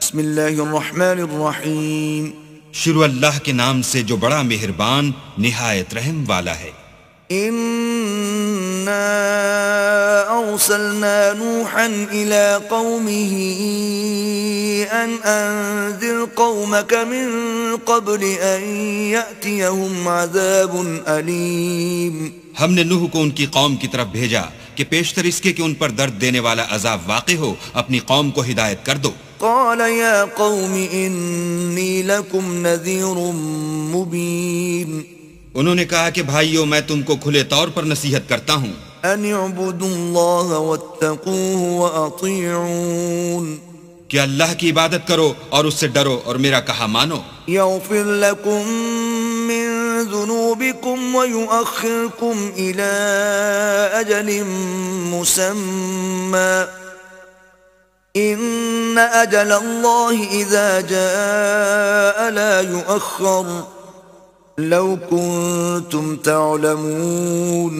بسم اللہ الرحمن الرحیم. شروع اللہ کے نام سے جو بڑا مہربان نہایت رحم والا ہے. اِنَّا أَرْسَلْنَا نُوحًا إِلَىٰ قَوْمِهِ أَنْ أَنذِرْ قَوْمَكَ مِنْ قَبْلِ أَنْ يَأْتِيَهُمْ عَذَابٌ أَلِيمٌ. ہم نے نوح کو ان کی قوم کی طرف بھیجا کہ پیشتر اس کے کہ ان پر درد دینے والا عذاب واقع ہو اپنی قوم کو ہدایت کر دو. قال يا قوم إني لكم نذير مبين. انہوں نے کہا کہ بھائیو میں تم کو کھلے طور پر نصیحت کرتا ہوں أن اعبدوا الله واتقوه وأطيعون. کہ اللہ کی عبادت کرو اور اس سے ڈرو اور میرا کہا مانو. يغفر لكم من ذنوبكم ويؤخركم إلى أجل مسمى إن أجل الله إذا جاء لا يؤخر لو كنتم تعلمون.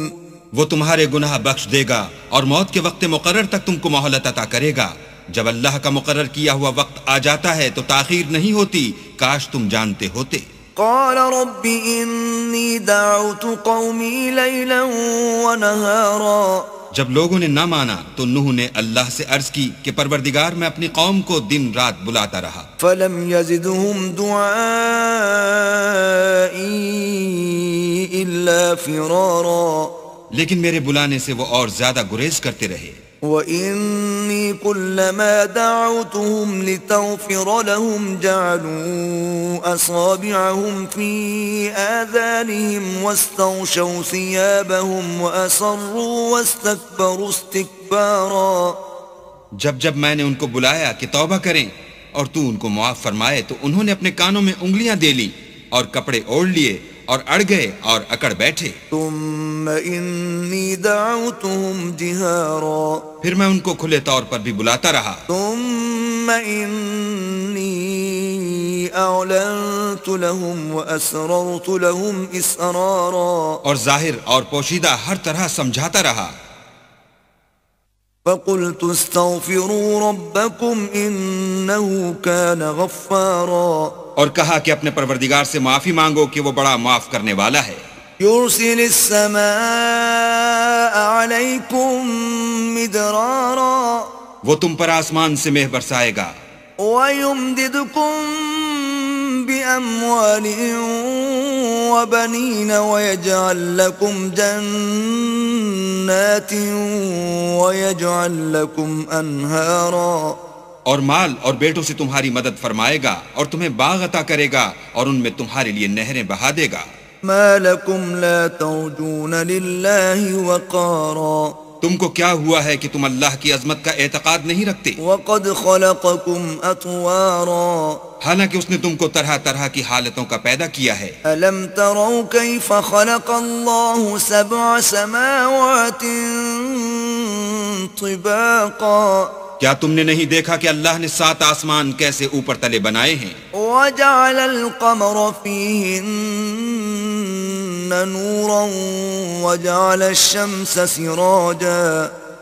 وہ تمہارے گناہ بخش دے گا اور موت کے وقت مقرر تک تم کو مہلت عطا کرے گا. جب اللہ کا مقرر کیا ہوا وقت آ جاتا ہے تو تاخیر نہیں ہوتی، کاش تم جانتے ہوتے. قال رب إني دعوت قومي ليلا ونهارا. جب لوگوں نے نہ مانا تو نوح نے اللہ سے عرض کی کہ پروردگار میں اپنی قوم کو دن رات بلاتا رہا. فلم يزدهم دعائي إلا فرارا. لیکن میرے بلانے سے وہ اور زیادہ گریز کرتے رہے. وَإِنِّي كُلَّمَا دَعَوْتُهُمْ لِتَغْفِرَ لَهُمْ جَعَلُوا أَصَابِعَهُمْ فِي آذَانِهِمْ وَاسْتَغْشَوْا ثِيَابَهُمْ وَأَصَرُّوا وَاسْتَكْبَرُوا اسْتِكْبَارًا. جب میں نے ان کو بلایا کہ توبہ کریں اور تو ان کو معاف فرمائے تو انہوں نے اپنے کانوں میں انگلیاں دے لی اور کپڑے اوڑھ لیے اور اڑ گئے اور اکڑ بیٹھے. ثم إني دعوتهم جهارا. پھر میں ان کو کھلے طور پر بھی بلاتا رہا. ثم إني أعلنت لهم وأسررت لهم إسرارا. اور ظاہر اور پوشیدہ ہر طرح سمجھاتا رہا. فقلت استغفروا ربكم إنه كان غفارا. اور کہا کہ اپنے پروردگار سے معافی مانگو کہ وہ بڑا معاف کرنے والا ہے. يرسل السماء عليكم مدرارا. وہ تم پر آسمان سے مہ برسائے گا. ويمددكم بأموال وبنين ويجعل لكم جنات ويجعل لكم أنهارا. اور مال اور بیٹوں سے تمہاری مدد فرمائے گا اور تمہیں باغ عطا کرے گا اور ان میں تمہارے لیے نہریں بہا دے گا. ما لكم لا ترجون لله وقارا. تم کو کیا ہوا ہے کہ تم اللہ کی عظمت کا اعتقاد نہیں رکھتے؟ وقد خلقكم أطوارا. حالانکہ اس نے تم کو طرح طرح کی حالتوں کا پیدا کیا ہے. ألم تروا كيف خلق الله 7 سماوات طباقا. کیا تم نے نہیں دیکھا کہ اللہ نے 7 آسمان کیسے اوپر تلے بنائے ہیں؟ وجعل القمر فيهن نورا وجعل الشمس سراجا.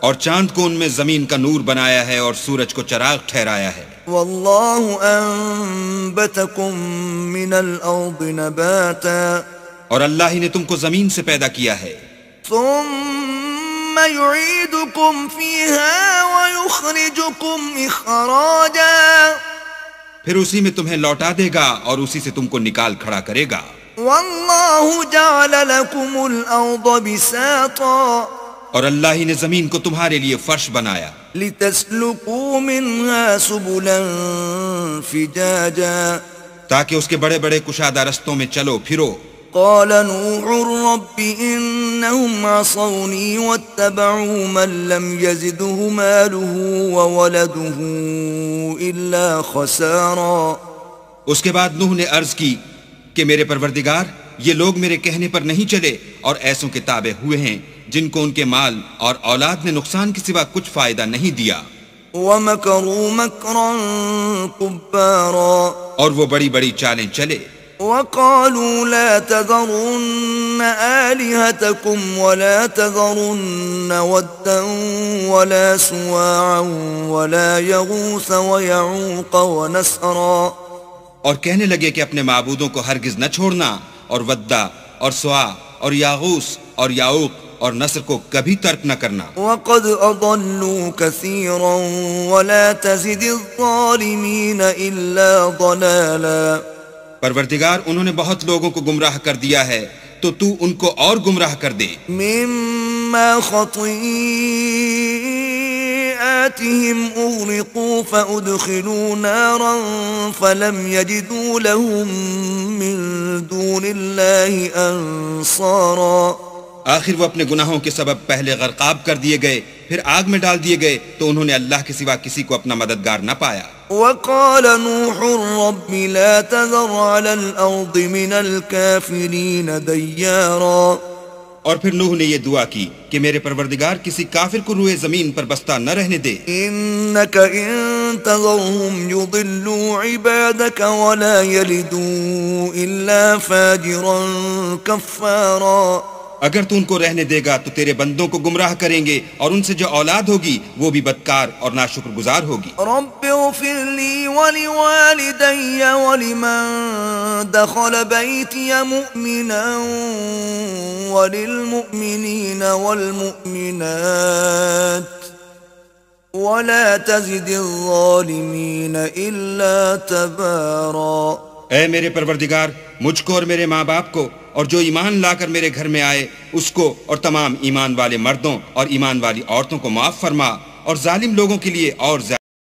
اور چاند کو ان میں زمین کا نور بنایا ہے اور سورج کو چراغ ٹھہرایا ہے. والله أنبتكم من الأرض نباتا. اور اللہ ہی نے تم کو زمین سے پیدا کیا ہے. ثم يعيدكم فيها ويخرجكم إخراجا. پھر اسی میں تمہیں لوٹا دے گا اور اسی سے تم کو نکال کھڑا کرے گا. والله جعل لكم الأرض بساطا. اور اللہ ہی نے زمین کو تمہارے لیے فرش بنایا. لتسلكوا منها سبلا فجاجا. تاکہ اس کے بڑے بڑے کشادہ رستوں میں چلو پھرو. قال نوح رب إنهم عصوني واتبعوا من لم يزده ماله وولده إلا خسارا. اس کے بعد نوح نے عرض کی کہ میرے پروردگار یہ لوگ میرے کہنے پر نہیں چلے اور ایسوں کے تابع ہوئے ہیں جن کو ان کے مال اور اولاد نے نقصان کے سوا کچھ فائدہ نہیں دیا. وَمَكَرُوا مَكْرًا كُبَّارًا. اور وہ بڑی بڑی چالیں چلے. وقالوا لا تذرن آلهتكم ولا تذرن ودا ولا سواعا ولا يغوث ويعوق ونسرا، اور کہنے لگے کہ اپنے معبودوں کو ہرگز نہ چھوڑنا، اور ودا اور سوا اور یاغوس اور یاؤق اور نصر کو کبھی ترک نہ کرنا۔ وقد أضلوا كثيرا ولا تزد الظالمين إلا ضلالا، پروردگار انہوں نے بہت لوگوں کو گمراہ کر دیا ہے، تو تو ان کو اور گمراہ کر دے۔ مما خطيئاتهم أغرقوا فأدخلوا نارا فلم يجدوا لهم من دون الله أنصارا، آخر وہ اپنے گناہوں کے سبب پہلے غرقاب کر دیے گئے، پھر آگ میں ڈال دیے گئے، تو انہوں نے اللہ کے سوا کسی کو اپنا مددگار نہ پایا۔ وقال نوح رب لا تذر على الأرض من الكافرين ديارا، اور پھر نوح نے یہ دعا کی کہ میرے پروردگار کسی کافر کو روئے زمین پر بستہ نہ رہنے دے۔ إنك إن تذرهم يضلوا عبادك ولا يلدوا إلا فاجرا كفارا، اگر تو ان کو رہنے دے گا تو تیرے بندوں کو گمراہ کریں گے، اور ان سے جو اولاد ہوگی وہ بھی بدکار اور ناشکر گزار ہوگی۔ رب اغفر لي ولوالدي ولمن دخل بيتي مؤمنا وللمؤمنين والمؤمنات ولا تزد الظالمين إلا تبارا، اے میرے پروردگار مجھ کو اور میرے ماں باپ کو اور جو ایمان لا کر میرے گھر میں آئے اس کو اور تمام ایمان والے مردوں اور ایمان والی عورتوں کو معاف فرما، اور ظالم لوگوں کے لیے اور زیادہ